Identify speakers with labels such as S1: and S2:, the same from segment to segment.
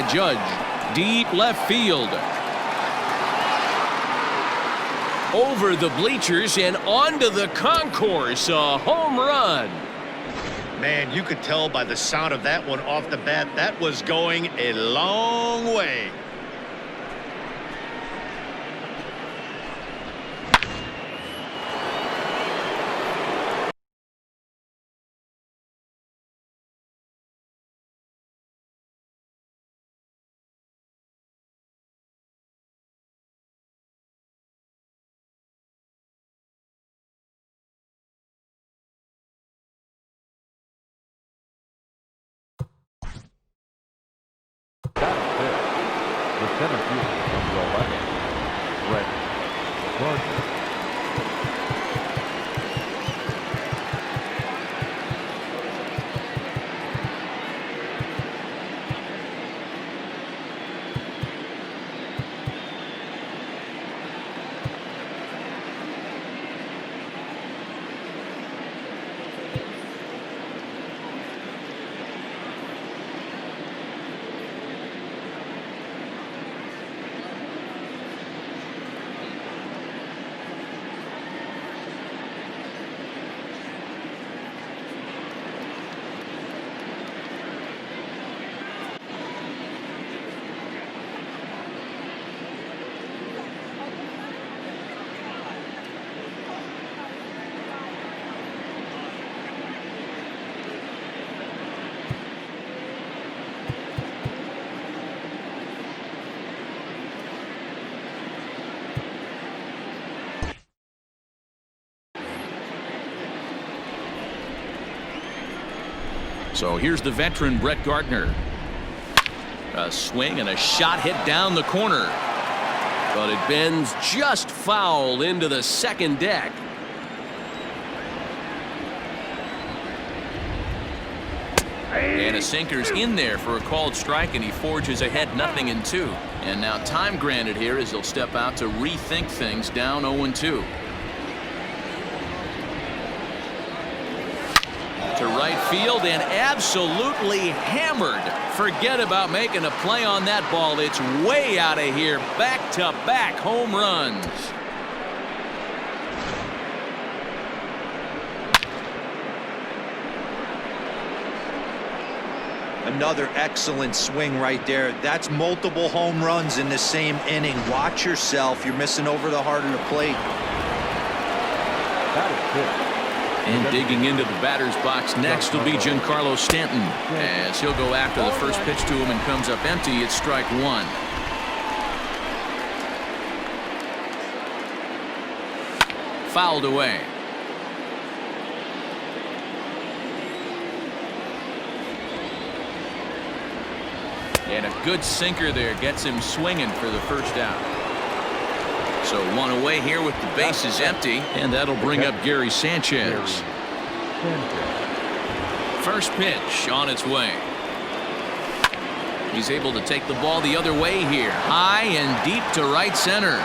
S1: judge. Deep left field. Over the bleachers and onto the concourse. A home run.
S2: Man, you could tell by the sound of that one off the bat that was going a long way.
S3: The center fielder from the left, Brett Gardner.
S1: So here's the veteran Brett Gardner. A swing and a shot hit down the corner. But it bends just foul into the second deck. And a sinker's in there for a called strike, and he forges ahead 0-2. And now time granted here as he'll step out to rethink things down 0-2. To right field and absolutely hammered. Forget about making a play on that ball. It's way out of here. Back-to-back home runs.
S4: Another excellent swing right there. That's multiple home runs in the same inning. Watch yourself. You're missing over the heart of the plate.
S3: That is good.
S1: And digging into the batter's box next will be Giancarlo Stanton, as he'll go after the first pitch to him and comes up empty. It's strike one. Fouled away. And a good sinker there gets him swinging for the first out. So one away here with the bases empty, and that'll bring up Gary Sanchez. First pitch on its way. He's able to take the ball the other way here, high and deep to right center.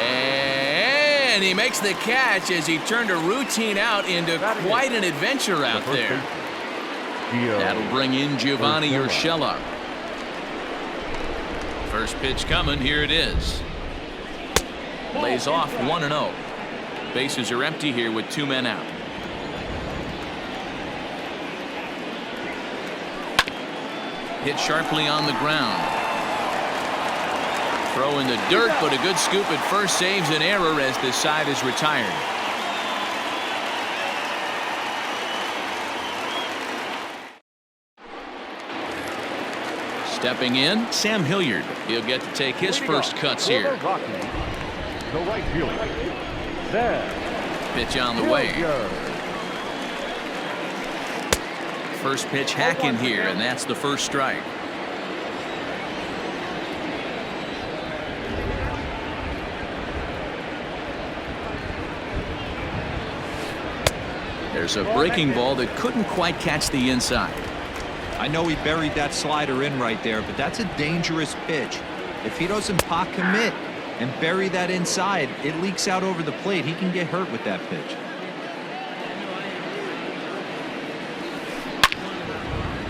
S1: And he makes the catch as he turned a routine out into quite an adventure out there. That'll bring in Giovanni Urshela. First pitch coming. Here it is. Lays off 1-0. Bases are empty here with 2 men out. Hit sharply on the ground. Throw in the dirt, but a good scoop at first saves an error as this side is retired. Stepping in, Sam Hilliard. He'll get to take his first cuts here.
S3: The right fielder.
S1: Pitch on the way. First pitch hacking here, and that's the first strike. There's a breaking ball that couldn't quite catch the inside.
S4: I know he buried that slider in right there, but that's a dangerous pitch. If he doesn't pot commit and bury that inside, it leaks out over the plate. He can get hurt with that pitch.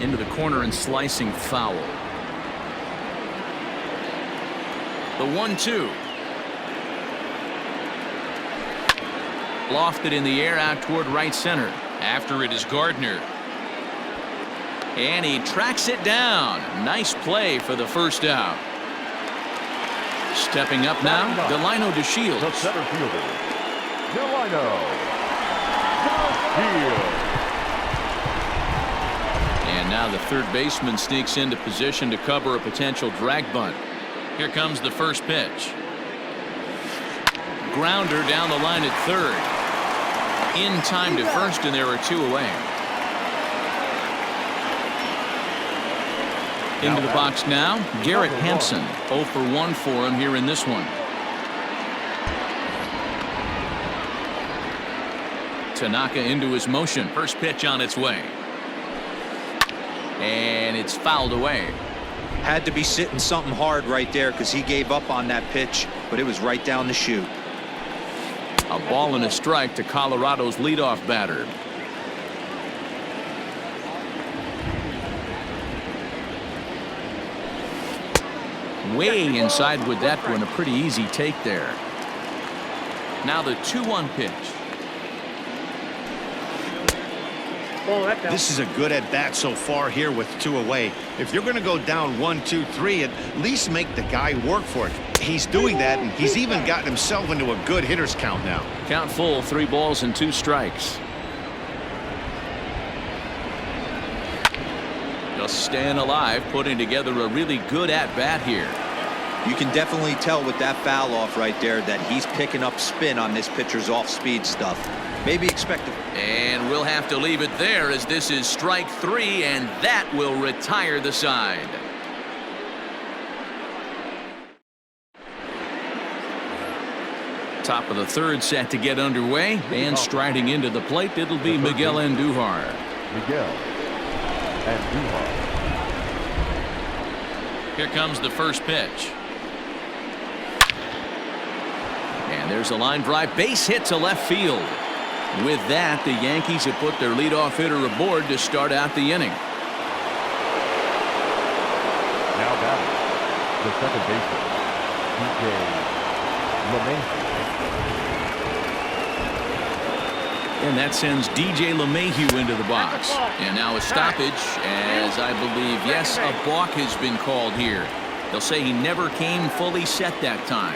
S1: into the corner and slicing foul. The 1-2. Lofted in the air out toward right center. After it is Gardner. And he tracks it down. Nice play for the first out. Stepping up now, Dyn-Lgn to Shields.
S3: The center fielder, Dyn-Lgn.
S1: And now the third baseman sneaks into position to cover a potential drag bunt. Here comes the first pitch. Grounder down the line at third. In time to first, and there are two away. Into the box now, Garrett Hampson. 0 for 1 for him here in this one. Tanaka into his motion. First pitch on its way. And it's fouled away.
S4: Had to be sitting something hard right there because he gave up on that pitch, but it was right down the chute.
S1: A ball and a strike to Colorado's leadoff batter. Way inside with that one. A pretty easy take there. Now the 2-1 pitch.
S2: This is a good at bat so far here with 2 away. If you're going to go down 1, 2, 3, at least make the guy work for it. He's doing that, and he's even gotten himself into a good hitter's count now.
S1: Count full, 3 balls and 2 strikes. Just staying alive, putting together a really good at bat here.
S4: You can definitely tell with that foul off right there that he's picking up spin on this pitcher's off-speed stuff. Maybe expect it.
S1: And we'll have to leave it there as this is strike 3, and that will retire the side. Top of the third set to get underway, and striding into the plate, it'll be Miguel Andujar.
S3: Miguel Andujar.
S1: Here comes the first pitch. And there's a line drive, base hit to left field. With that, the Yankees have put their leadoff hitter aboard to start out the inning.
S3: Now batting, the second baseman, DJ LeMahieu.
S1: And that sends DJ LeMahieu into the box. And now a stoppage, as I believe, yes, a balk has been called here. They'll say he never came fully set that time.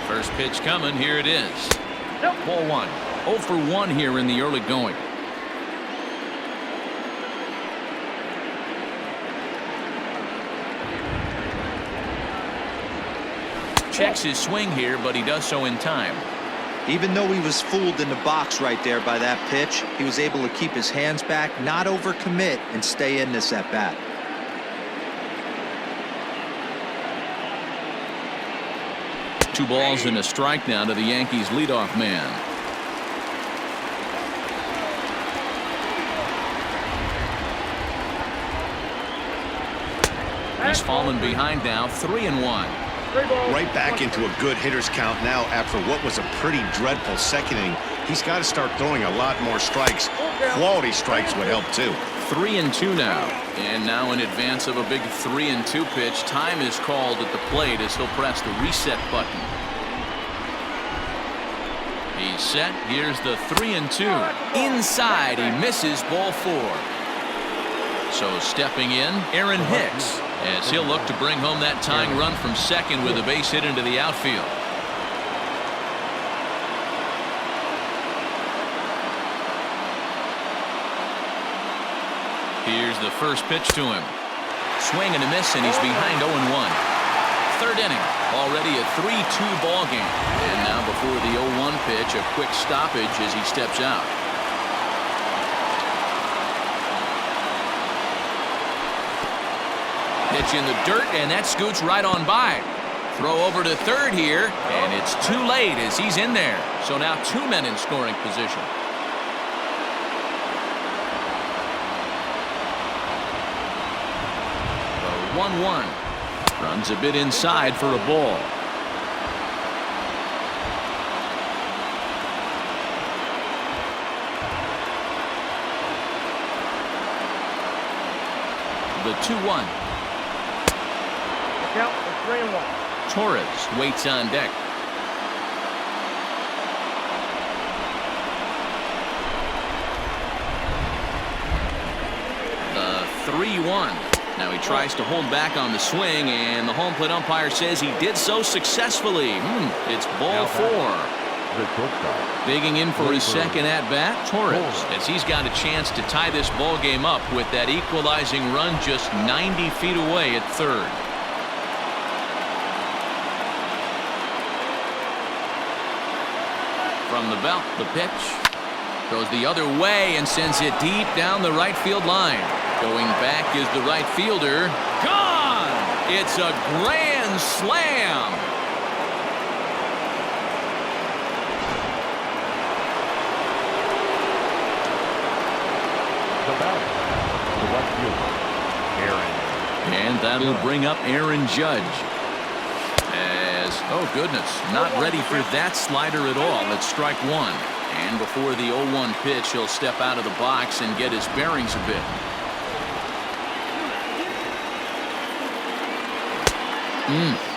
S1: First pitch coming, here it is. Ball 1. 0 for 1 here in the early going. Checks his swing here, but he does so in time.
S4: Even though he was fooled in the box right there by that pitch, he was able to keep his hands back, not overcommit, and stay in this at bat.
S1: Two balls and a strike now to the Yankees leadoff man. He's fallen behind now, 3-1.
S2: Right back into a good hitter's count now after what was a pretty dreadful second inning. He's got to start throwing a lot more strikes. Quality strikes would help too.
S1: 3-2 now. And now in advance of a big 3-2 pitch, time is called at the plate as he'll press the reset button. He's set. Here's the 3-2. Inside, he misses, ball 4. So stepping in, Aaron Hicks, as he'll look to bring home that tying run from second with a base hit into the outfield. Here's the first pitch to him. Swing and a miss, and he's behind 0-1. Third inning, already a 3-2 ball game. And now before the 0-1 pitch, a quick stoppage as he steps out. Pitch in the dirt, and that scoots right on by. Throw over to third here, and it's too late as he's in there. So now 2 men in scoring position. The 1-1. Runs a bit inside for a ball. the 2-1.
S3: Count for 3-1.
S1: Torres waits on deck. The 3-1. Now he tries to hold back on the swing, and the home plate umpire says he did so successfully. It's ball 4. Digging in for his second at-bat, Torres, as he's got a chance to tie this ball game up with that equalizing run just 90 feet away at third. From the belt, the pitch goes the other way and sends it deep down the right field line. Going back is the right fielder. Gone! It's a grand slam. And that'll bring up Aaron Judge. As, oh goodness, not ready for that slider at all. It's strike 1. And before the 0-1 pitch, he'll step out of the box and get his bearings a bit.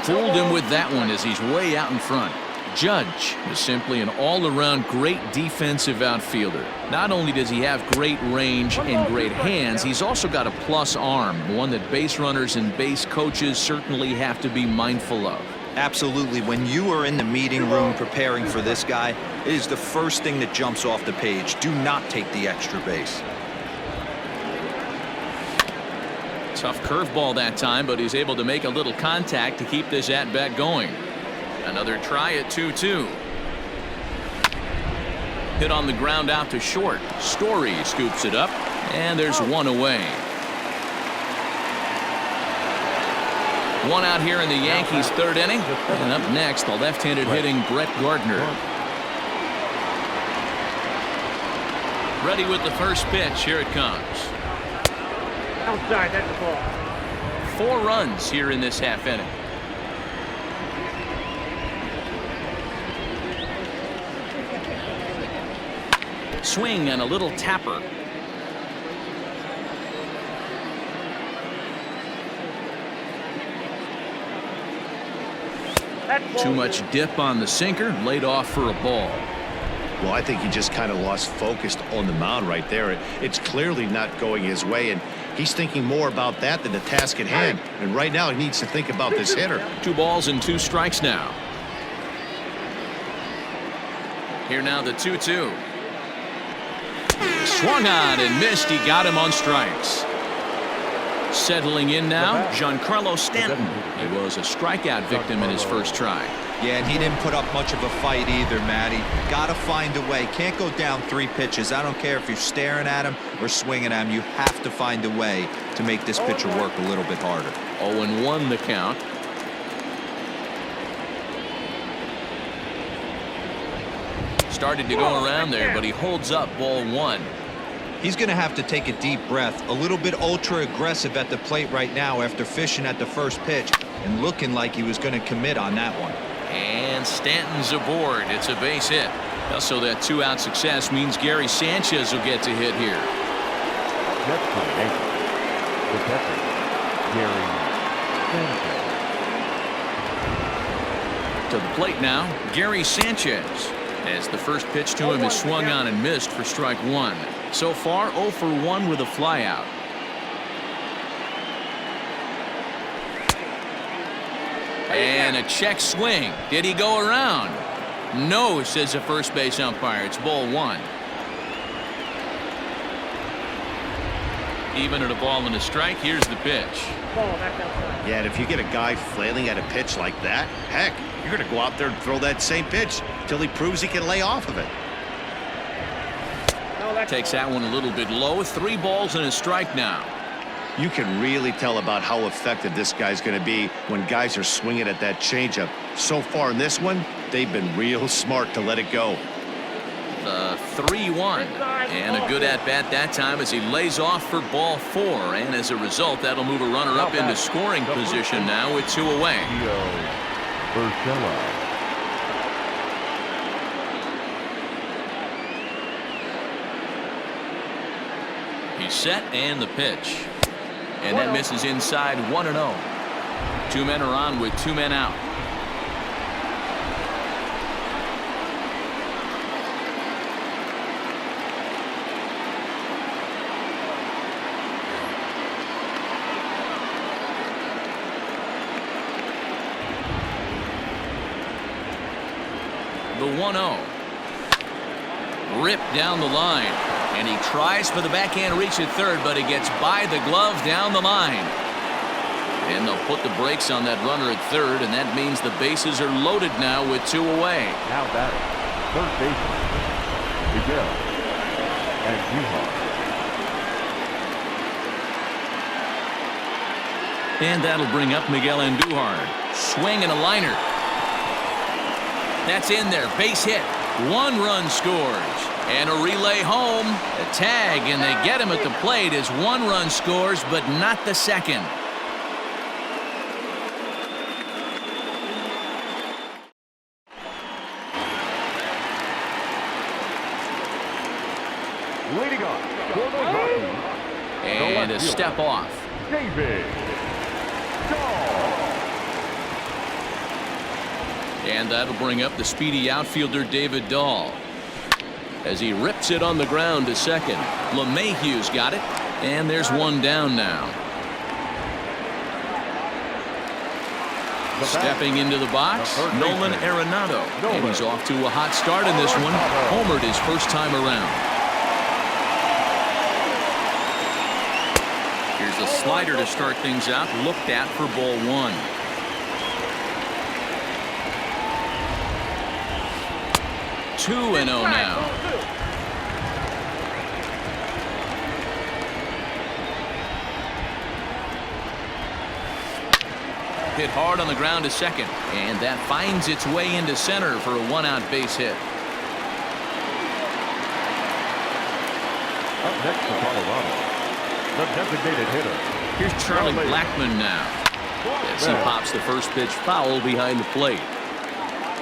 S1: Fooled him with that one as he's way out in front. Judge is simply an all-around great defensive outfielder. Not only does he have great range and great hands, he's also got a plus arm, one that base runners and base coaches certainly have to be mindful of.
S4: Absolutely. When you are in the meeting room preparing for this guy, it is the first thing that jumps off the page. Do not take the extra base.
S1: Tough curveball that time, but he's able to make a little contact to keep this at-bat going. Another try at 2-2. Hit on the ground out to short. Story scoops it up, and there's one away. One out here in the Yankees' third inning. And up next, the left-handed hitting Brett Gardner. Ready with the first pitch. Here it comes.
S3: Outside, that's the ball.
S1: 4 runs here in this half inning. Swing and a little tapper. Too much dip on the sinker, laid off for a ball.
S2: Well, I think he just kind of lost focus on the mound right there. It's clearly not going his way, and he's thinking more about that than the task at hand. And right now he needs to think about this hitter.
S1: 2 balls and 2 strikes now. Here now the 2-2. Swung on and missed. He got him on strikes. Settling in now, Giancarlo Stanton. He was a strikeout victim in his first try.
S4: Yeah, and he didn't put up much of a fight either, Matty. Got to find a way. Can't go down 3 pitches. I don't care if you're staring at him or swinging at him. You have to find a way to make this pitcher work a little bit harder.
S1: 0-1 the count. Started to go around there, but he holds up ball 1.
S4: He's going to have to take a deep breath. A little bit ultra aggressive at the plate right now after fishing at the first pitch and looking like he was going to commit on that one.
S1: And Stanton's aboard. It's a base hit. So that 2-out success means Gary Sanchez will get to hit here.
S3: Next to the catcher, Gary Sanchez.
S1: To the plate now, Gary Sanchez. As the first pitch to him is swung on and missed for strike 1. So far, 0 for 1 with a flyout. And a check swing. Did he go around? No, says the first base umpire. It's ball 1. Even at a ball and a strike, here's the pitch.
S2: Yeah, and if you get a guy flailing at a pitch like that, heck, you're going to go out there and throw that same pitch till he proves he can lay off of it.
S1: Takes that one a little bit low. 3 balls and a strike now.
S2: You can really tell about how effective this guy's going to be when guys are swinging at that changeup. So far in this one, they've been real smart to let it go.
S1: The 3-1. And a good at-bat that time as he lays off for ball 4. And as a result, that'll move a runner up into scoring position now with 2 away. He's set and the pitch. And that misses inside 1-0. 2 men are on with 2 men out. The 1-0. Ripped down the line. And he tries for the backhand reach at third, but he gets by the glove down the line. And they'll put the brakes on that runner at third, and that means the bases are loaded now with 2 away.
S3: Now batting, third baseman, Miguel Andujar.
S1: And that'll bring up Miguel Andujar. Swing and a liner. That's in there. Base hit. 1 run scores. And a relay home. A tag, and they get him at the plate as 1 run scores, but not the second.
S3: Leading off for the Rockies.
S1: And a step off.
S3: David Dahl.
S1: And that'll bring up the speedy outfielder David Dahl as he rips it on the ground to second. LeMahieu's got it, and there's 1 down now. Stepping into the box, Nolan Arenado. And he's off to a hot start in this one. Homered his first time around. Here's a slider to start things out, looked at for ball 1. Two and 0 now. Hit hard on the ground to second, and that finds its way into center for a 1-out base hit.
S3: Up next for Colorado, the designated hitter.
S1: Here's Charlie Blackmon now as he pops the first pitch foul behind the plate.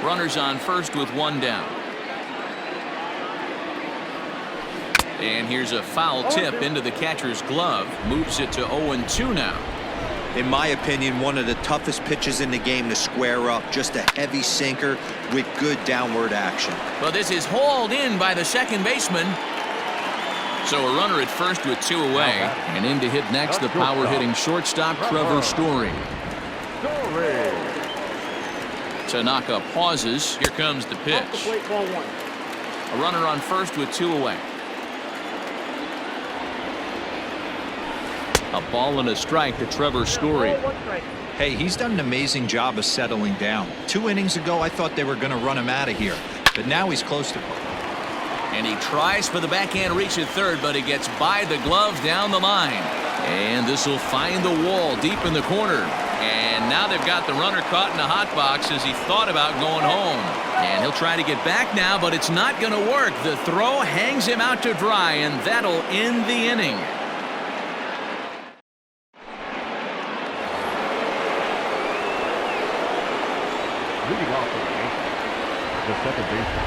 S1: Runners on first with 1 down. And here's a foul tip into the catcher's glove. Moves it to 0-2 now.
S4: In my opinion, one of the toughest pitches in the game to square up. Just a heavy sinker with good downward action.
S1: Well, this is hauled in by the second baseman. So a runner at first with 2 away. And in to hit next, the power-hitting shortstop, Trevor Story. Tanaka pauses. Here comes the pitch. A runner on first with 2 away. A ball and a strike to Trevor Story.
S4: Hey, he's done an amazing job of settling down. 2 innings ago, I thought they were going to run him out of here. But now he's close to it.
S1: And he tries for the backhand reach at third, but he gets by the glove down the line. And this will find the wall deep in the corner. And now they've got the runner caught in a hot box as he thought about going home. And he'll try to get back now, but it's not going to work. The throw hangs him out to dry, and that'll end the inning.
S3: Leading off the second baseman.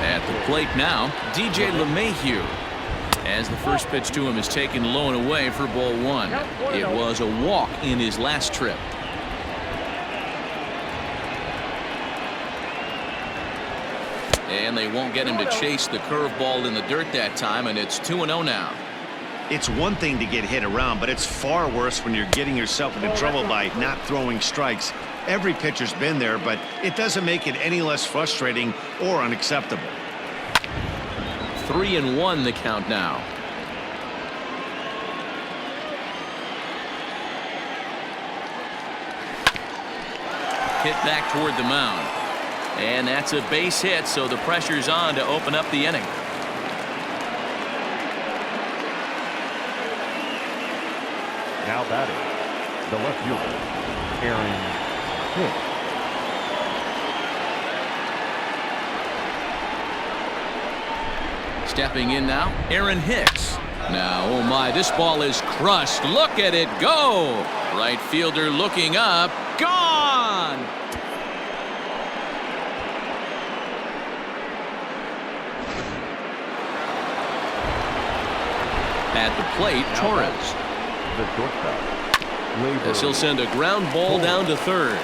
S1: At the plate now, DJ LeMahieu. As the first pitch to him is taken low and away for ball 1. It was a walk in his last trip. And they won't get him to chase the curveball in the dirt that time, and it's 2-0 now.
S2: It's one thing to get hit around, but it's far worse when you're getting yourself into trouble by not throwing strikes. Every pitcher's been there, but it doesn't make it any less frustrating or unacceptable.
S1: 3-1 the count now. Hit back toward the mound. And that's a base hit, so the pressure's on to open up the inning.
S3: Now batting, the left fielder, Aaron Hicks.
S1: Stepping in now, Aaron Hicks. Now, oh my, this ball is crushed. Look at it go. Right fielder looking up. Gone! At the plate, Torres.
S3: The shortstop.
S1: As he'll send a ground ball down to third.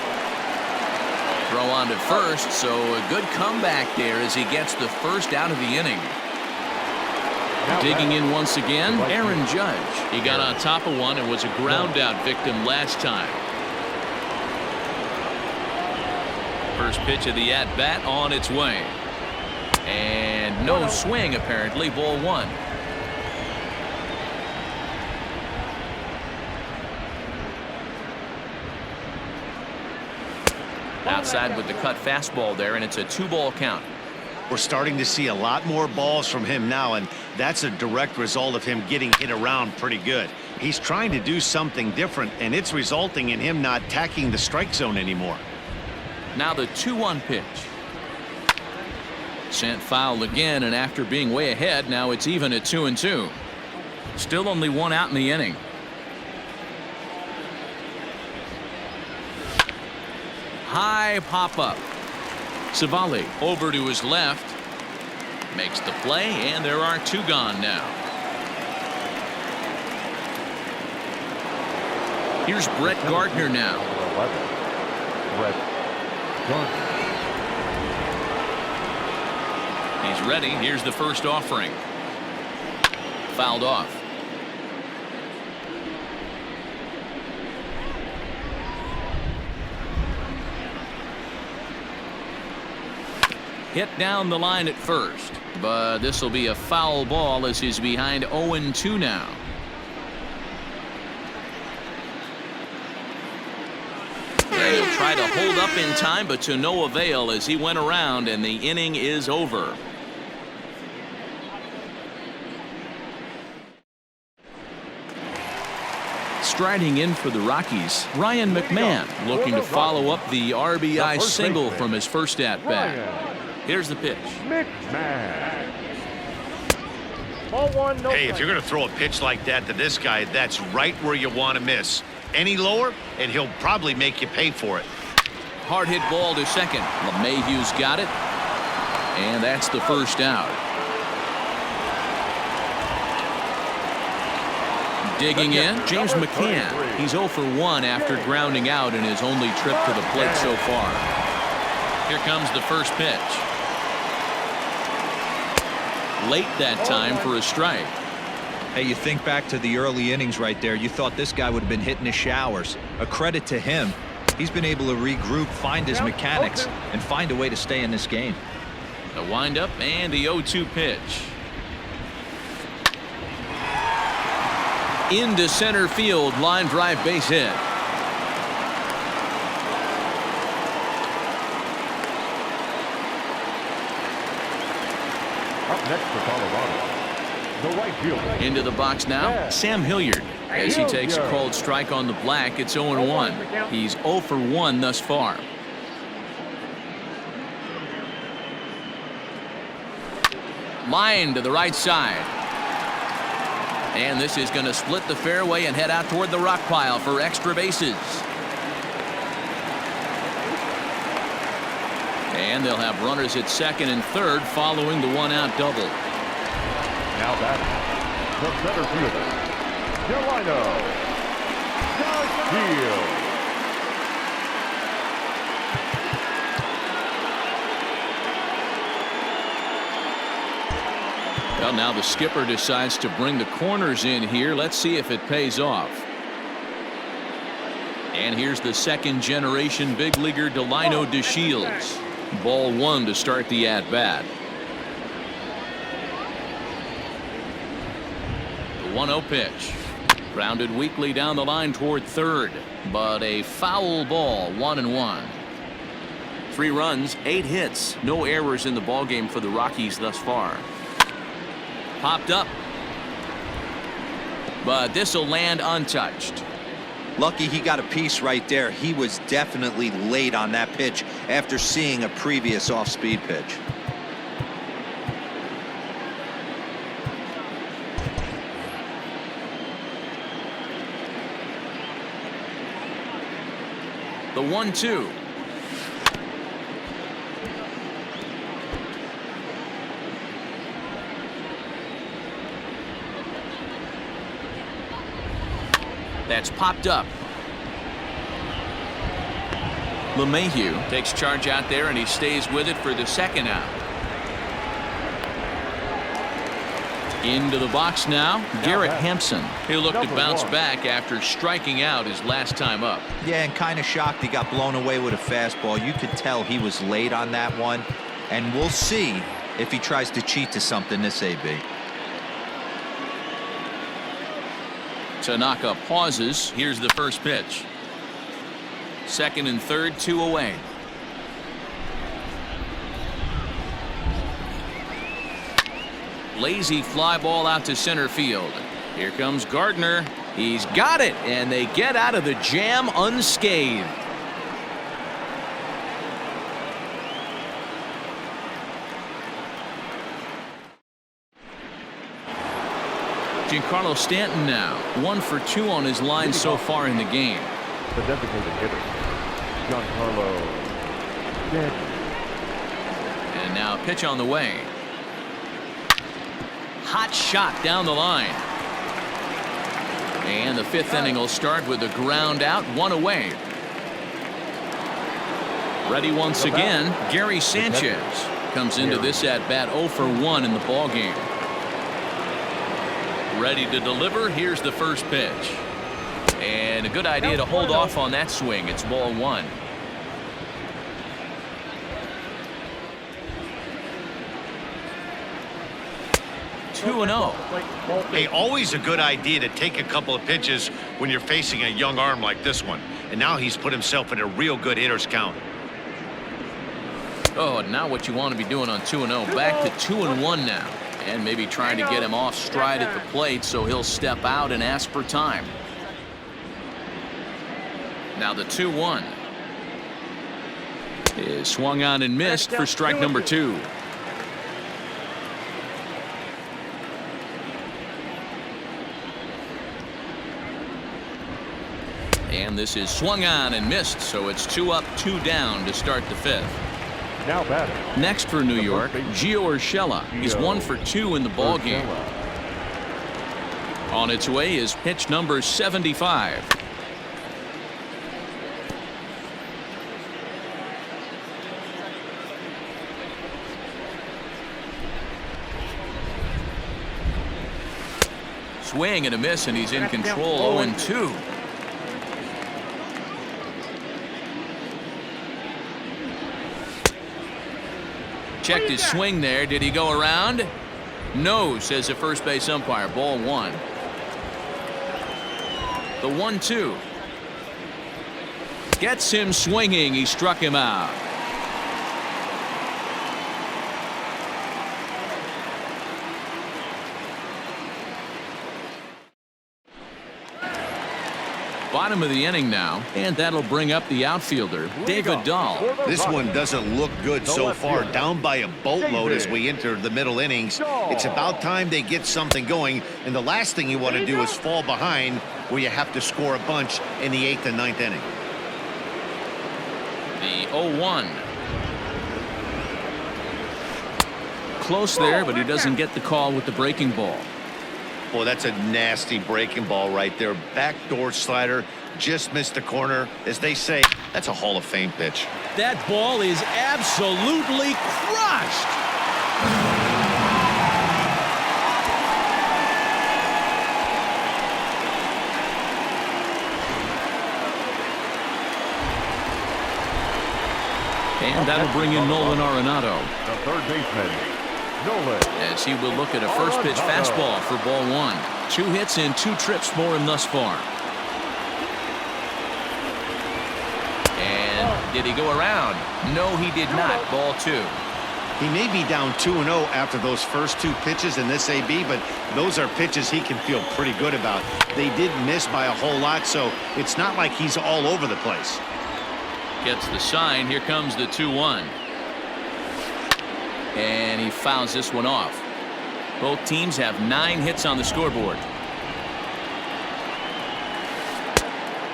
S1: Throw on to first, so a good comeback there as he gets the first out of the inning. Digging in once again, Aaron Judge. He got on top of one and was a ground out victim last time. First pitch of the at-bat on its way. And no swing, apparently. Ball one. Outside with the cut fastball there, and it's a 2-ball count.
S2: We're starting to see a lot more balls from him now, and that's a direct result of him getting hit around pretty good. He's trying to do something different, and it's resulting in him not attacking the strike zone anymore.
S1: Now the 2-1 pitch. Sent foul again, and after being way ahead, now it's even at 2-2. Still only one out in the inning. High pop-up. Savali over to his left. Makes the play, and there are 2 gone now. Here's Brett Gardner now.
S3: 11. Brett Gardner.
S1: He's ready. Here's the first offering. Fouled off. Hit down the line at first, but this will be a foul ball as he's behind 0-2 now. And he'll try to hold up in time, but to no avail as he went around, and the inning is over. Striding in for the Rockies, Ryan McMahon looking to follow up the RBI single from his first at-bat. Here's the pitch.
S3: McMahon. Ball one, no
S2: Hey, if you're going to throw a pitch like that to this guy, that's right where you want to miss. Any lower, and he'll probably make you pay for it.
S1: Hard hit ball to second. LeMahieu's got it, and that's the first out. Digging in, James McCann. He's 0 for 1 after grounding out in his only trip to the plate so far. Here comes the first pitch. Late that time for a strike.
S4: Hey, you think back to the early innings right there. You thought this guy would have been hitting his showers. A credit to him. He's been able to regroup, find his mechanics, and find a way to stay in this game.
S1: The windup and the 0-2 pitch. Into center field, line drive base hit.
S3: Up next for Colorado, the right fielder.
S1: Into the box now, Sam Hilliard. As he takes a called strike on the black, it's 0-1. He's 0 for 1 thus far. Line to the right side. And this is going to split the fairway and head out toward the rock pile for extra bases. And they'll have runners at second and third following the 1-out double.
S3: Now batting, the center fielder, Delino. Well, now the skipper decides to bring the corners in here. Let's see if it pays off. And here's the second generation big leaguer Delino DeShields. Ball one to start the at-bat. The 1-0 pitch. Grounded weakly down the line toward third, but a foul ball, 1-1. 3 runs, 8 hits, no errors in the ballgame for the Rockies thus far. Popped up, but this will land untouched.
S4: Lucky he got a piece right there. He was definitely late on that pitch after seeing a previous off-speed pitch.
S1: The 1-2.
S3: That's popped up. LeMahieu takes charge out there, and he stays with it for the second out. Into the box now, Garrett Hampson. He'll look to bounce back after striking out his last time up.
S4: Yeah, and kind of shocked he got blown away with a fastball. You could tell he was late on that one, and we'll see if he tries to cheat to something this AB.
S3: Tanaka pauses. Here's the first pitch. Second and third, 2 away. Lazy fly ball out to center field. Here comes Gardner. He's got it, and they get out of the jam unscathed. Giancarlo Stanton now 1 for 2 on his line so far in the game.
S5: The designated hitter, Giancarlo Stanton.
S3: And now a pitch on the way. Hot shot down the line. And the 5th inning will start with a ground out, 1 away. Ready once again, Gary Sanchez comes into this at bat 0 for 1 in the ball game. Ready to deliver. Here's the first pitch. And a good idea to hold off on that swing. It's ball 1. Two and 0.
S2: Hey, always a good idea to take a couple of pitches when you're facing a young arm like this one. And now he's put himself in a real good hitter's count.
S3: Oh, now what you want to be doing on 2 and 0. Back to 2 and 1 now. And maybe trying to get him off stride at the plate so he'll step out and ask for time. Now the 2-1 is swung on and missed for strike number 2. And this is swung on and missed, so it's 2 up, 2 down to start the 5th.
S5: Now batting.
S3: Next for New York, Gio Urshela. He's 1 for 2 in the ball game. On its way is pitch number 75. Swing and a miss, and he's in control. 0-2. Checked his swing there. Did he go around? No, says the first base umpire. Ball 1. The 1-2 gets him swinging. He struck him out. Bottom of the inning now, and that'll bring up the outfielder, David Dahl.
S2: This one doesn't look good so far. Down by a boatload as we enter the middle innings. It's about time they get something going, and the last thing you want to do is fall behind where you have to score a bunch in the 8th and 9th inning.
S3: The 0-1. Close there, but he doesn't get the call with the breaking ball.
S2: Boy, that's a nasty breaking ball right there. Backdoor slider, just missed the corner. As they say, that's a Hall of Fame pitch.
S3: That ball is absolutely crushed. And that'll bring in Nolan Arenado.
S5: The third baseman, Nolan.
S3: As he will look at a first pitch fastball for ball 1. 2 hits and 2 trips for him thus far. And did he go around? No, he did not. Ball 2.
S2: He may be down 2-0 after those first 2 pitches in this AB, but those are pitches he can feel pretty good about. They did miss by a whole lot, so it's not like he's all over the place.
S3: Gets the sign. Here comes the 2-1. And he fouls this one off. Both teams have 9 hits on the scoreboard.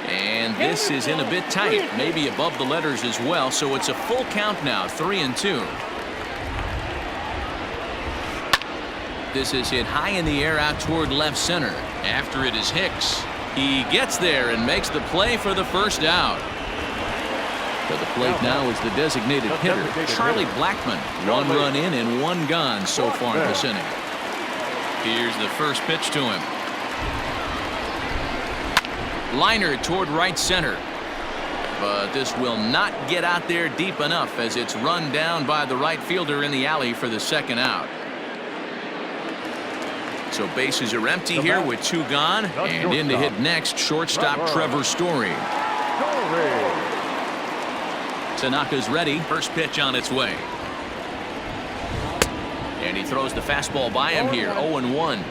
S3: And this is in a bit tight, maybe above the letters as well, so it's a full count now, 3-2. This is hit high in the air out toward left center. After it is Hicks. He gets there and makes the play for the first out. To the plate now is the designated hitter, Charlie Blackmon. One run in and one gone so far in this inning. Here's the first pitch to him. Liner toward right center. But this will not get out there deep enough as it's run down by the right fielder in the alley for the second out. So bases are empty here with two gone, and in to hit next, shortstop Trevor Story. Tanaka's ready. First pitch on its way. And he throws the fastball by him here. 0-1.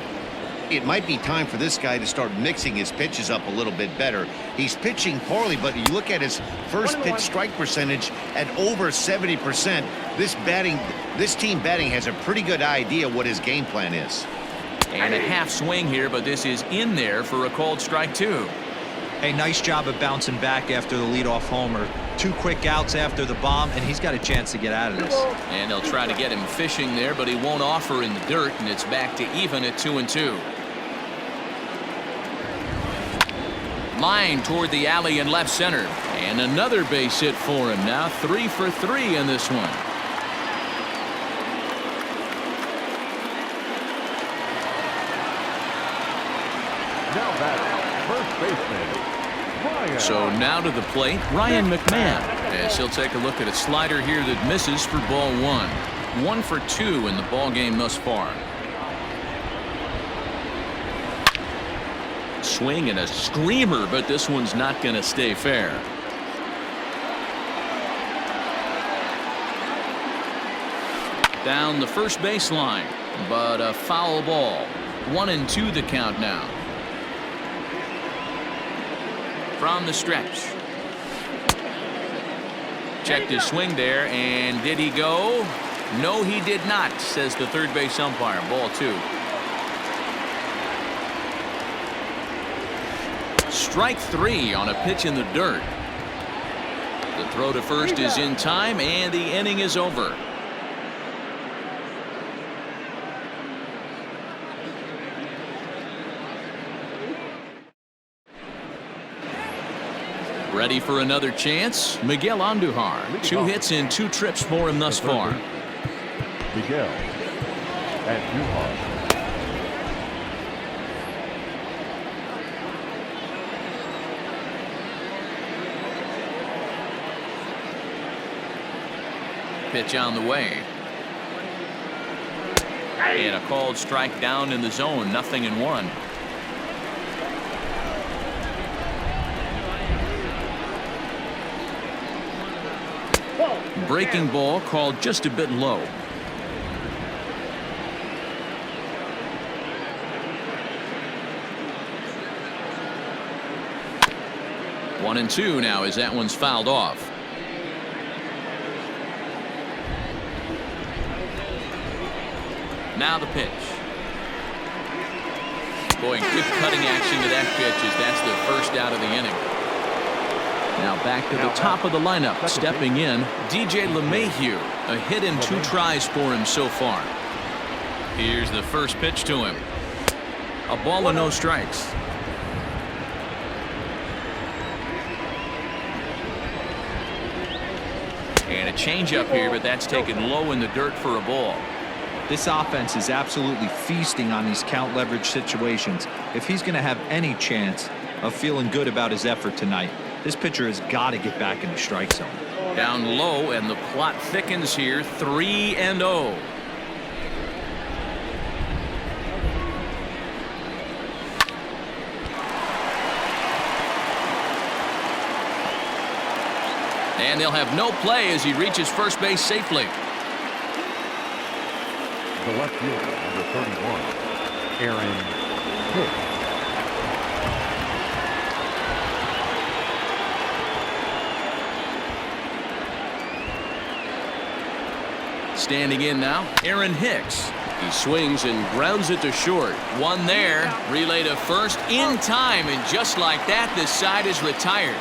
S2: It might be time for this guy to start mixing his pitches up a little bit better. He's pitching poorly, but you look at his first pitch strike percentage at over 70%. This team batting has a pretty good idea what his game plan is.
S3: And a half swing here, but this is in there for a called strike two.
S4: Hey, nice job of bouncing back after the leadoff homer. 2 quick outs after the bomb, and he's got a chance to get out of this.
S3: And they'll try to get him fishing there, but he won't offer in the dirt, and it's back to even at 2-2. Line toward the alley in left center. And another base hit for him. Now 3 for 3 in this one.
S5: Now batting, first baseman, Ryan.
S3: So now to the plate, Ryan McMahon, as he'll take a look at a slider here that misses for ball 1. 1 for 2 in the ball game thus far. Swing and a screamer, but this one's not going to stay fair. Down the first baseline, but a foul ball. 1-2 the count now. From the stretch. Checked his swing there, and did he go? No, he did not, says the third base umpire. Ball 2. Strike 3 on a pitch in the dirt. The throw to first is in time, and the inning is over. Ready for another chance? Miguel Andujar. 2 hits and 2 trips for him thus far.
S5: Miguel Andujar.
S3: Pitch on the way. And a called strike down in the zone. 0-1. Breaking ball called just a bit low. One and two now as that one's fouled off. Now the pitch. Boy, good cutting action to that pitch as that's the first out of the inning. Now back to the top of the lineup. Stepping in, DJ LeMahieu. A hit and 2 tries for him so far. Here's the first pitch to him. A ball and no strikes. And a changeup here, but that's taken low in the dirt for a ball.
S4: This offense is absolutely feasting on these count leverage situations. If he's going to have any chance of feeling good about his effort tonight, this pitcher has got to get back in the strike zone.
S3: Down low, and the plot thickens here. 3-0. And they'll have no play as he reaches first base safely.
S5: The left fielder, number 31, Aaron Hicks.
S3: Standing in now, Aaron Hicks. He swings and grounds it to short. One there, relay to first in time, and just like that, this side is retired.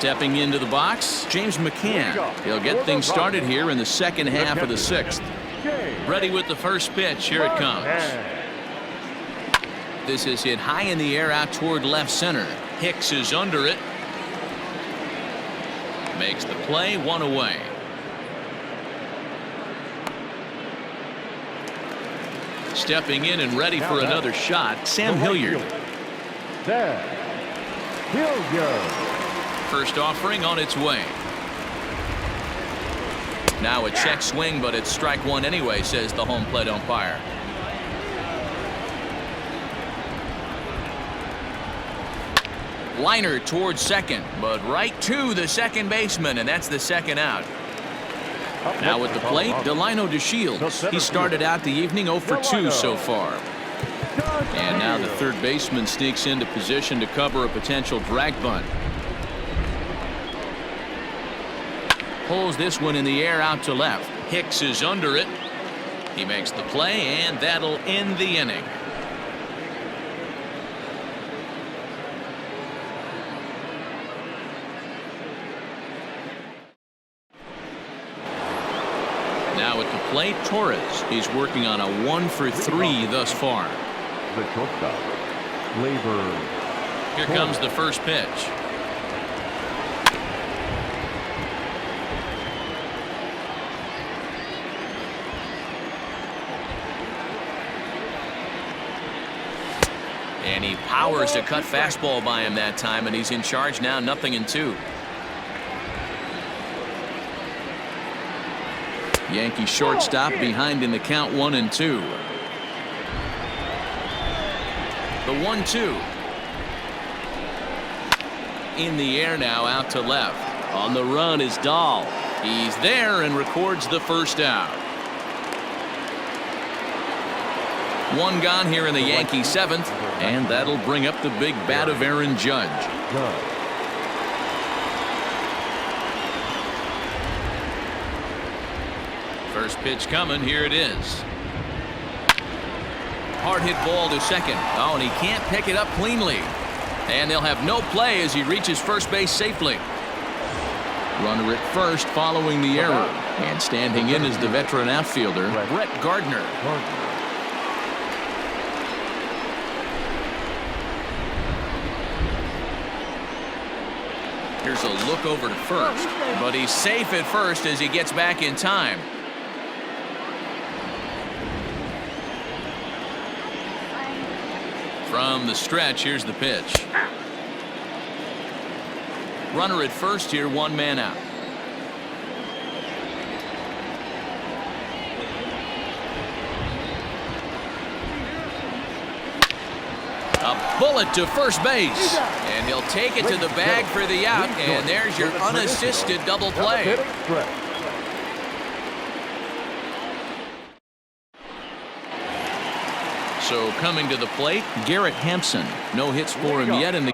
S3: Stepping into the box, James McCann. He'll get things started here in the second half of the sixth.
S1: Ready with the first pitch. Here it comes.
S3: This is hit high in the air out toward left center.
S1: Hicks is under it. Makes the play, 1 away. Stepping in and ready for another shot, Sam Hilliard. First offering on its way. Now a check swing, but it's strike one anyway, says the home plate umpire. Liner towards second, but right to the second baseman, and that's the second out. Now at the plate, Delino DeShields. He started out the evening 0 for 2 so far. And now the third baseman sneaks into position to cover a potential drag bunt. Pulls this one in the air out to left. Hicks is under it. He makes the play, and that'll end the inning. Now at the plate, Torres. He's working on a 1 for 3 thus far.
S5: The shortstop, Labor.
S1: Here comes the first pitch. And he powers a cut fastball by him that time, and he's in charge now, 0-2. Yankee shortstop behind in the count, 1-2. The 1-2. In the air now, out to left. On the run is Dahl. He's there and records the first out. One gone here in the Yankee seventh, and that'll bring up the big bat of Aaron Judge. First pitch coming. Here it is. Hard hit ball to second. Oh, and he can't pick it up cleanly. And they'll have no play as he reaches first base safely. Runner at first following the error. And standing in is the veteran outfielder, Brett Gardner. Here's a look over to first. But he's safe at first as he gets back in time. From the stretch, here's the pitch. Runner at first here, 1 man out. A bullet to first base. And he'll take it to the bag for the out. And there's your unassisted double play. So coming to the plate, Garrett Hampson. No hits for him yet in the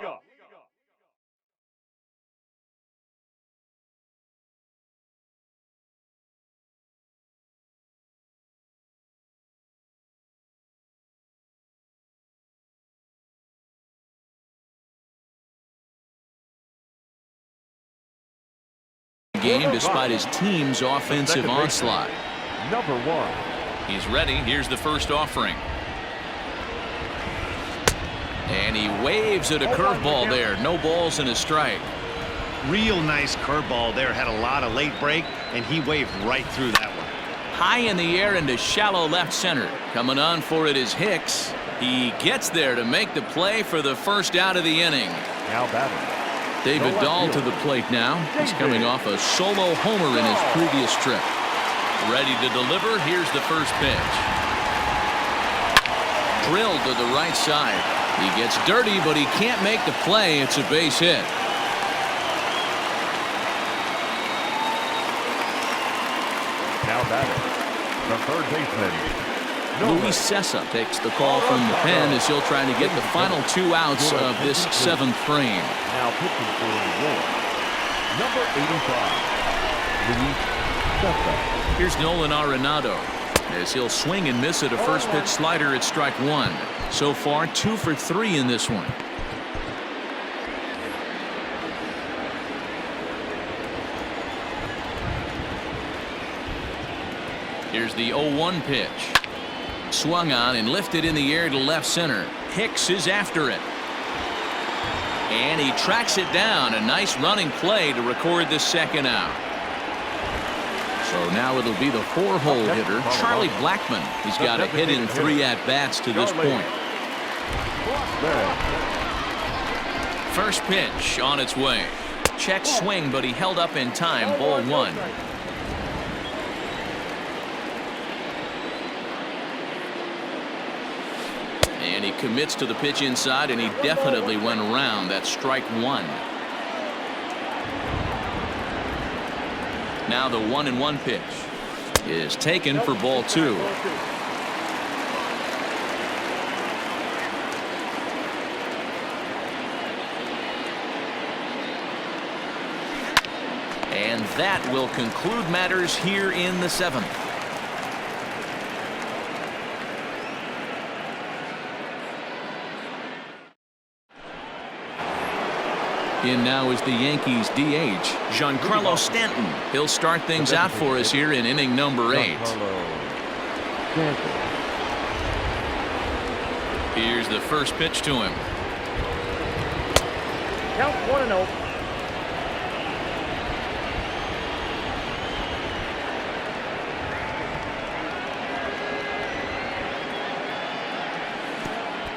S1: game despite his team's offensive onslaught.
S5: Number 1.
S1: He's ready. Here's the first offering. And he waves at a curveball there. No balls and a strike.
S2: Real nice curveball there. Had a lot of late break, and he waved right through that one.
S1: High in the air into shallow left center. Coming on for it is Hicks. He gets there to make the play for the first out of the inning.
S5: Now batting,
S1: David Dahl to the plate now. He's coming off a solo homer in his previous trip. Ready to deliver. Here's the first pitch. Drilled to the right side. He gets dirty, but he can't make the play. It's a base hit.
S5: now batting, the third baseman,
S1: Luis Cessa takes the call from the pen as he'll try to get the final 2 outs of this 7th frame.
S5: Now pitching for the Roar, number 85, Luis Cessa.
S1: Here's Nolan Arenado as he'll swing and miss at a first pitch slider at strike 1. So far 2 for 3 in this one.
S3: Here's the 0-1 pitch. Swung on and lifted in the air to left center. Hicks is after it. And he tracks it down. A nice running play to record the second out. So now it'll be the 4-hole hitter, Charlie Blackmon. He's got a hit in 3 at-bats to this point. First pitch on its way. Check swing, but he held up in time. Ball 1. And he commits to the pitch inside, and he definitely went around. That's strike 1. Now the 1-1 pitch is taken for ball 2. And that will conclude matters here in the 7th. In now is the Yankees DH, Giancarlo Stanton. He'll start things out for us here in inning number 8. Here's the first pitch to him.
S6: Count 1-0.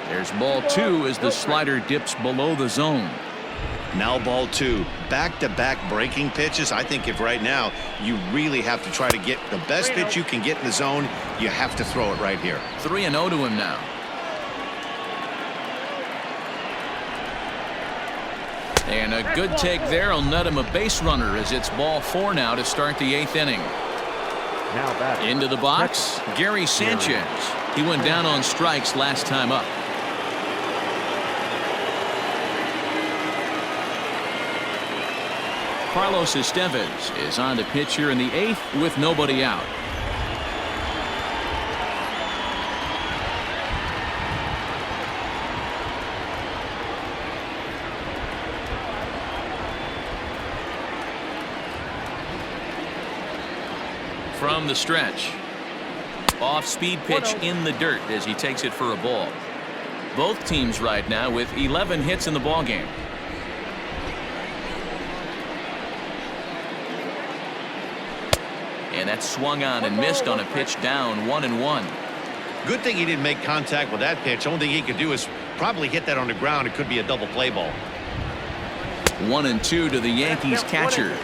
S3: There's ball 2 as the slider dips below the zone.
S2: Now ball 2. Back-to-back breaking pitches. I think if right now you really have to try to get the best pitch you can get in the zone, you have to throw it right here.
S3: 3-0 to him now. And a good take there will net him a base runner as it's ball 4 now to start the 8th inning. Into the box, Gary Sanchez. He went down on strikes last time up. Carlos Estevez is on to pitch here in the 8th with nobody out. From the stretch. Off-speed pitch in the dirt as he takes it for a ball. Both teams right now with 11 hits in the ballgame. And that swung on and missed on a pitch down 1-1.
S2: Good thing he didn't make contact with that pitch. Only thing he could do is probably hit that on the ground. It could be a double play ball.
S3: 1-2 to the Yankees catcher.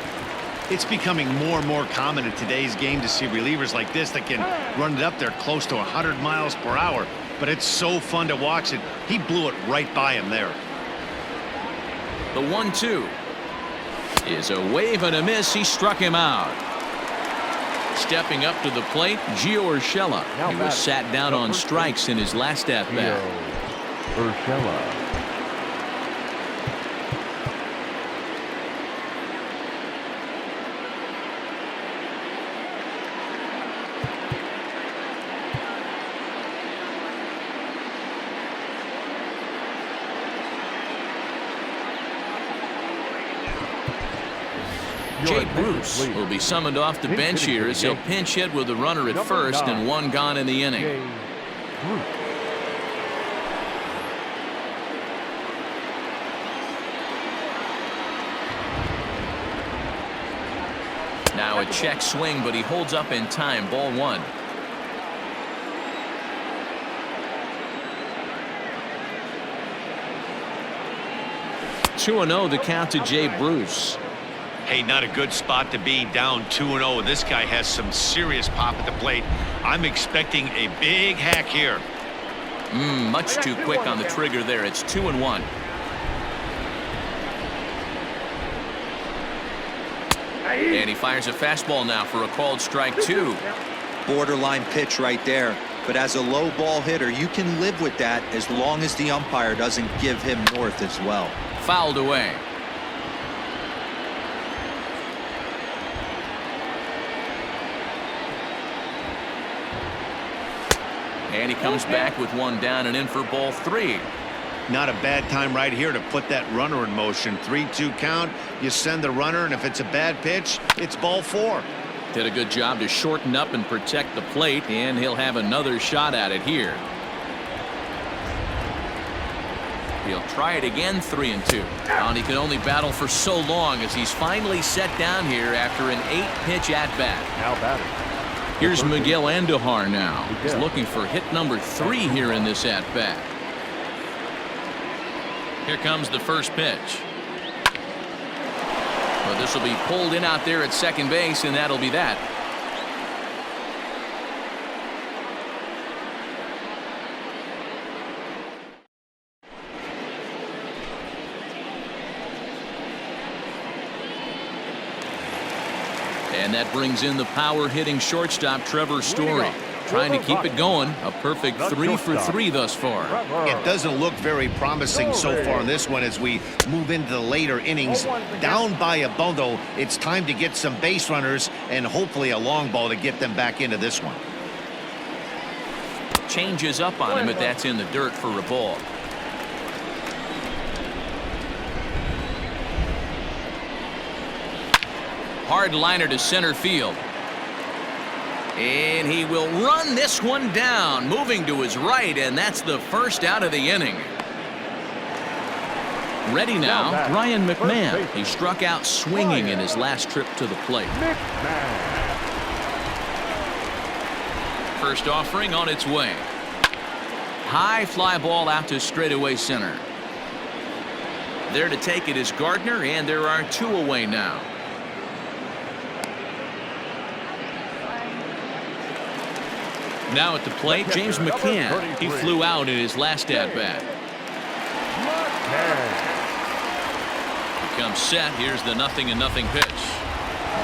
S2: It's becoming more and more common in today's game to see relievers like this that can run it up there close to 100 miles per hour. But it's so fun to watch it. He blew it right by him there.
S3: The 1-2 is a wave and a miss. He struck him out. Stepping up to the plate, Gio Urshela. He was sat down on strikes in his last at-bat.
S5: Urshela.
S3: Jay Bruce will be summoned off the bench here as he'll pinch hit with the runner at first and 1 gone in the inning. Now a check swing, but he holds up in time. Ball 1. (2-0) the count to Jay Bruce.
S2: Hey, not a good spot to be, down 2-0. This guy has some serious pop at the plate. I'm expecting a big hack here.
S3: Much too quick on the trigger there. It's 2-1. And he fires a fastball now for a called strike 2.
S4: Borderline pitch right there. But as a low ball hitter, you can live with that as long as the umpire doesn't give him north as well.
S3: Fouled away. And he comes back with 1 down and in for ball 3.
S2: Not a bad time right here to put that runner in motion. 3-2 count. You send the runner, and if it's a bad pitch, it's ball 4.
S3: Did a good job to shorten up and protect the plate, and he'll have another shot at it here. He'll try it again, 3-2. And he can only battle for so long as he's finally set down here after an 8-pitch at-bat.
S5: Now batting.
S3: Here's Miguel Andujar now. He's looking for hit number 3 here in this at-bat. Here comes the first pitch. Well, this will be pulled in out there at second base, and that'll be that. And that brings in the power-hitting shortstop Trevor Story, trying to keep it going. A perfect 3 for 3 thus far.
S2: It doesn't look very promising so far in this one as we move into the later innings. Down by a bundle, it's time to get some base runners and hopefully a long ball to get them back into this one.
S3: Changes up on him, but that's in the dirt for a ball. Hard liner to center field. And he will run this one down, moving to his right, and that's the first out of the inning. Ready now, Ryan McMahon. He struck out swinging in his last trip to the plate. First offering on its way. High fly ball out to straightaway center. There to take it is Gardner, and there are 2 away now. Now at the plate, James McCann. He flew out in his last at-bat. He comes set. Here's the 0-0 pitch.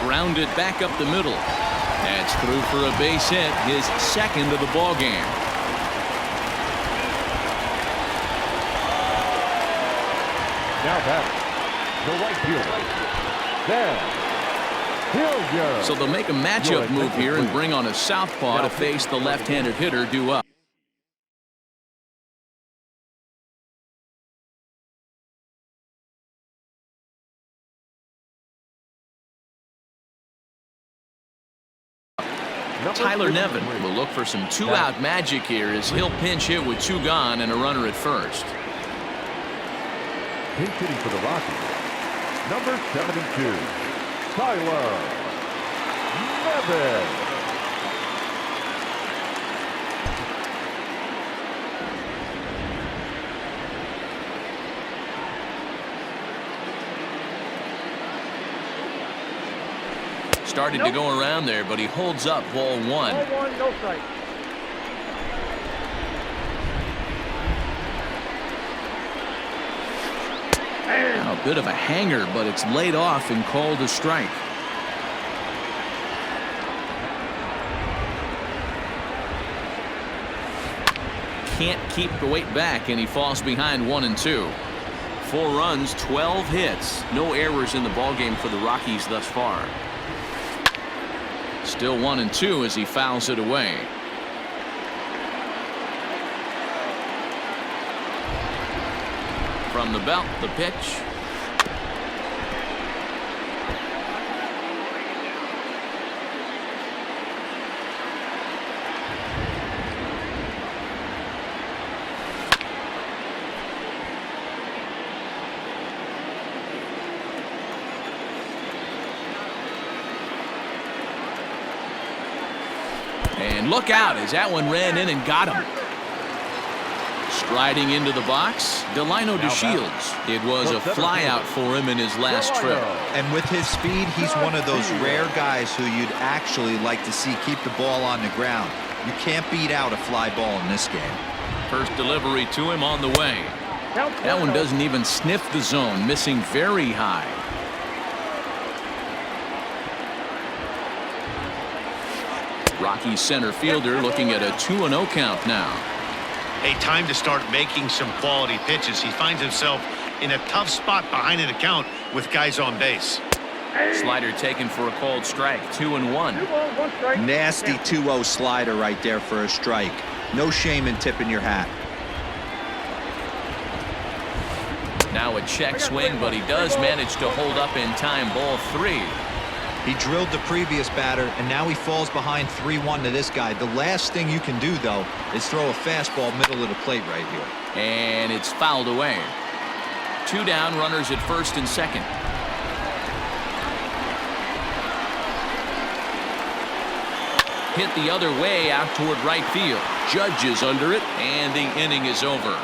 S3: Grounded back up the middle. That's through for a base hit, his second of the ball game.
S5: Now batting. The right fielder. There.
S3: So they'll make a matchup move here and bring on a southpaw to face the left-handed hitter due up. Tyler Nevin will look for some 2-out magic here as he'll pinch hit with 2 gone and a runner at first.
S5: Pinch hitting for the Rockies. Number 72. Tyler Nevin.
S3: Started to go around there, but he holds up ball 1.
S5: Ball 1, no strike.
S3: A bit of a hanger, but it's laid off and called a strike. Can't keep the weight back, and he falls behind 1-2. 4 runs, 12 hits, no errors in the ballgame for the Rockies thus far. Still 1-2 as he fouls it away. From the belt, the pitch. And look out as that one ran in and got him. Striding into the box, Delino DeShields. It was a flyout for him in his last trip.
S4: And with his speed, he's one of those rare guys who you'd actually like to see keep the ball on the ground. You can't beat out a fly ball in this game.
S3: First delivery to him on the way. That one doesn't even sniff the zone, missing very high. Rockies center fielder looking at a 2-0 count now.
S2: A time to start making some quality pitches. He finds himself in a tough spot behind an account with guys on base.
S3: Slider taken for a called strike. 2-1.
S4: Nasty 2-0 slider right there for a strike. No shame in tipping your hat.
S3: Now a check swing, but he does manage to hold up in time. Ball 3.
S4: He drilled the previous batter, and now he falls behind 3-1 to this guy. The last thing you can do, though, is throw a fastball middle of the plate right here.
S3: And it's fouled away. 2 down, runners at first and second. Hit the other way out toward right field. Judge is under it, and the inning is over.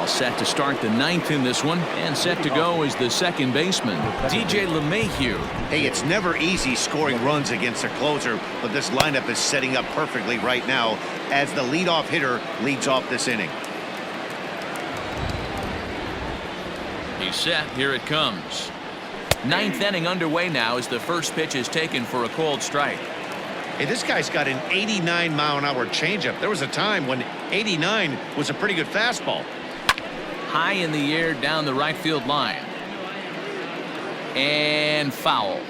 S3: Set to start the 9th in this one, and set to go is the second baseman, Dyn-Lgn.
S2: Hey, it's never easy scoring runs against a closer, but this lineup is setting up perfectly right now as the leadoff hitter leads off this inning.
S3: He's set. Here it comes. 9th inning underway now as the first pitch is taken for a called strike.
S2: Hey, this guy's got an 89-mile-an-hour changeup. There was a time when 89 was a pretty good fastball.
S3: High in the air down the right field line. And foul.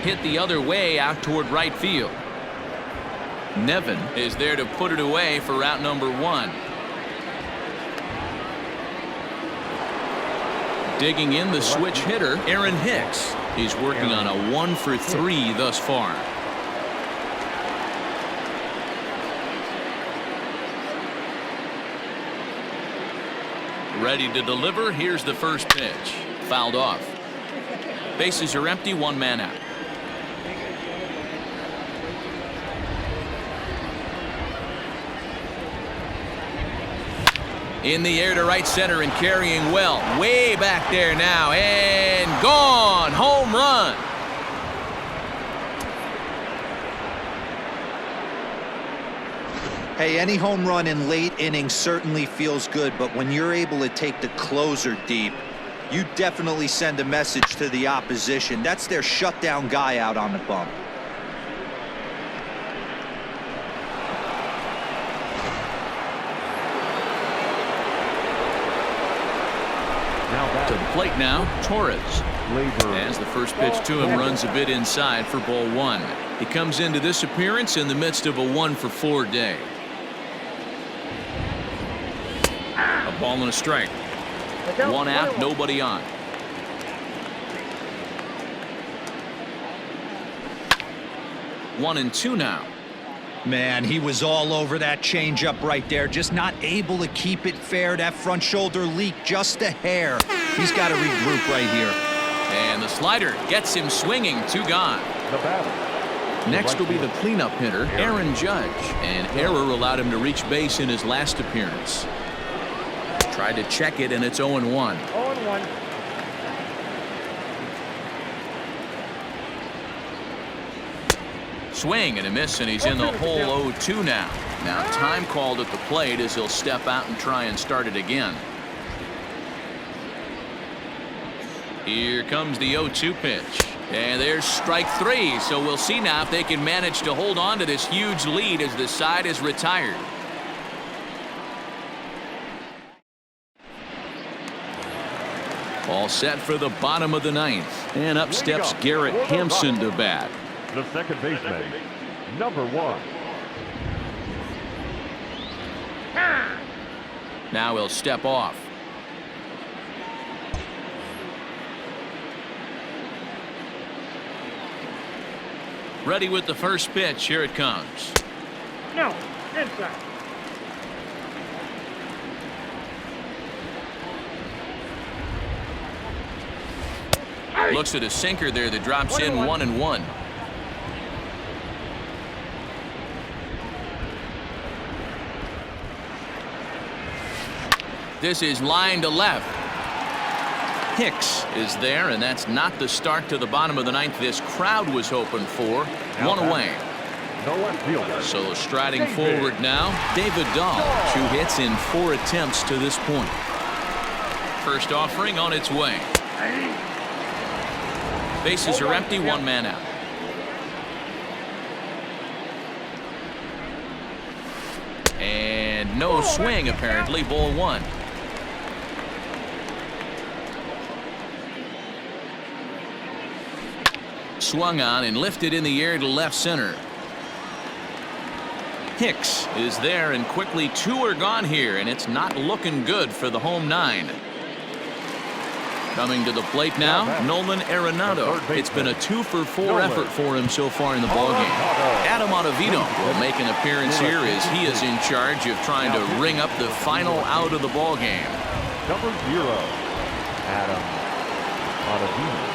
S3: Hit the other way out toward right field. Nevin is there to put it away for route number 1. Digging in the switch hitter, Aaron Hicks. He's working on a 1 for 3 thus far. Ready to deliver. Here's the first pitch. Fouled off. Bases are empty, 1 man out. In the air to right center and carrying well. Way back there now. And gone. Home run.
S4: Hey, any home run in late innings certainly feels good, but when you're able to take the closer deep, you definitely send a message to the opposition. That's their shutdown guy out on the bump.
S3: To the plate now, Torres. As the first pitch to him runs a bit inside for ball 1. He comes into this appearance in the midst of a 1 for 4 day. A ball and a strike. 1 out, nobody on. One and 2 now.
S4: Man, he was all over that changeup right there, just not able to keep it fair. That front shoulder leaked just a hair. He's got to regroup right here.
S3: And the slider gets him swinging. 2 gone. Next will be the cleanup hitter, Aaron Judge. An error allowed him to reach base in his last appearance. Tried to check it, and it's 0-1.
S5: 0-1.
S3: Swing and a miss, and he's in the hole 0-2 now. Now time called at the plate as he'll step out and try and start it again. Here comes the 0-2 pitch. And there's strike 3. So we'll see now if they can manage to hold on to this huge lead as the side is retired. All set for the bottom of the 9th. And up steps Garrett Hampson to bat.
S5: The second baseman, number 1.
S3: Now he'll step off. Ready with the first pitch. Here it comes.
S6: No, inside.
S3: Looks at a sinker there that drops in 1-1. This is line to left. Hicks is there, and that's not the start to the bottom of the 9th this crowd was hoping for. 1 away.
S5: The left fielder.
S3: So striding forward now, David Dahl, 2 hits in 4 attempts to this point. First offering on its way. Bases are empty, 1 man out. And No swing, apparently. Ball 1. Swung on and lifted in the air to left center. Hicks is there, and quickly 2 are gone here, and it's not looking good for the home 9. Coming to the plate now, Nolan Arenado. It's been a 2-for-4 effort for him so far in the ballgame. Adam Ottavino will make an appearance here as he is in charge of trying to ring up the final out of the ballgame.
S5: Number 0, Adam Ottavino.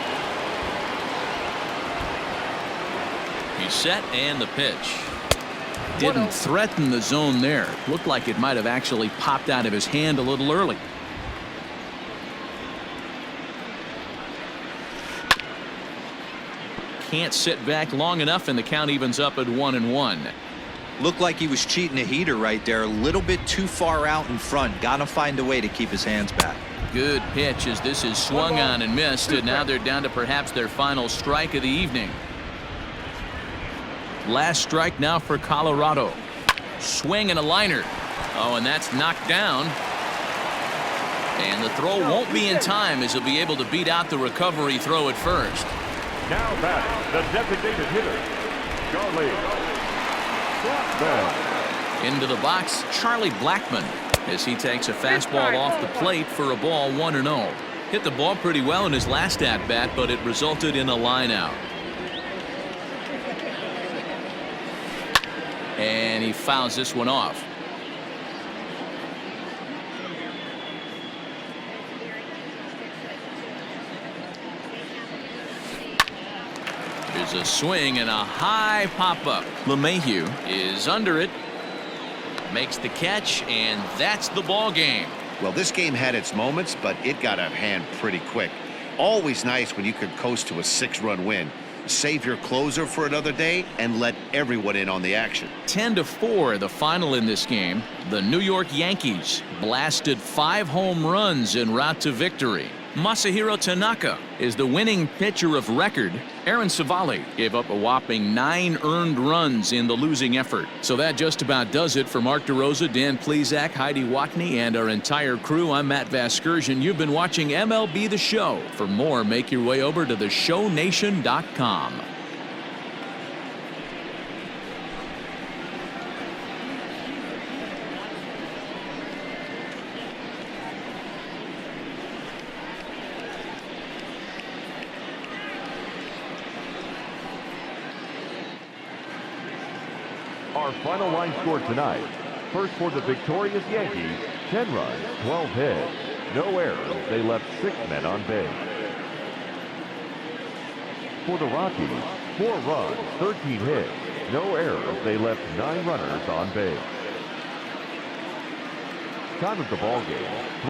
S3: He's set, and the pitch. Didn't threaten the zone there. Looked like it might have actually popped out of his hand a little early. Can't sit back long enough, and the count evens up at 1-1.
S4: Looked like he was cheating a heater right there. A little bit too far out in front. Got to find a way to keep his hands back.
S3: Good pitch as this is swung on and missed, and now they're down to perhaps their final strike of the evening. Last strike now for Colorado. Swing and a liner. Oh, and that's knocked down. And the throw won't be in time as he'll be able to beat out the recovery throw at first.
S5: Now batting, the designated hitter, Charlie Blackmon.
S3: Into the box, Charlie Blackmon, as he takes a fastball off the plate for a ball 1-0. Hit the ball pretty well in his last at-bat, but it resulted in a line out. And he fouls this one off. There's a swing and a high pop-up. LeMahieu is under it. Makes the catch, and that's the ball game.
S2: Well, this game had its moments, but it got out of hand pretty quick. Always nice when you could coast to a 6-run win. Save your closer for another day and let everyone in on the action.
S3: 10-4 the final in this game. The New York Yankees blasted 5 home runs en route to victory. Masahiro Tanaka is the winning pitcher of record. Aaron Savali gave up a whopping 9 earned runs in the losing effort. So that just about does it for Mark DeRosa, Dan Plesac, Heidi Watney, and our entire crew. I'm Matt Vasgersian. You've been watching MLB The Show. For more, make your way over to theshownation.com.
S5: Our final line score tonight. First for the victorious Yankees, 10 runs, 12 hits. No errors. They left 6 men on base. For the Rockies, 4 runs, 13 hits. No errors. They left 9 runners on base. Time of the ball game.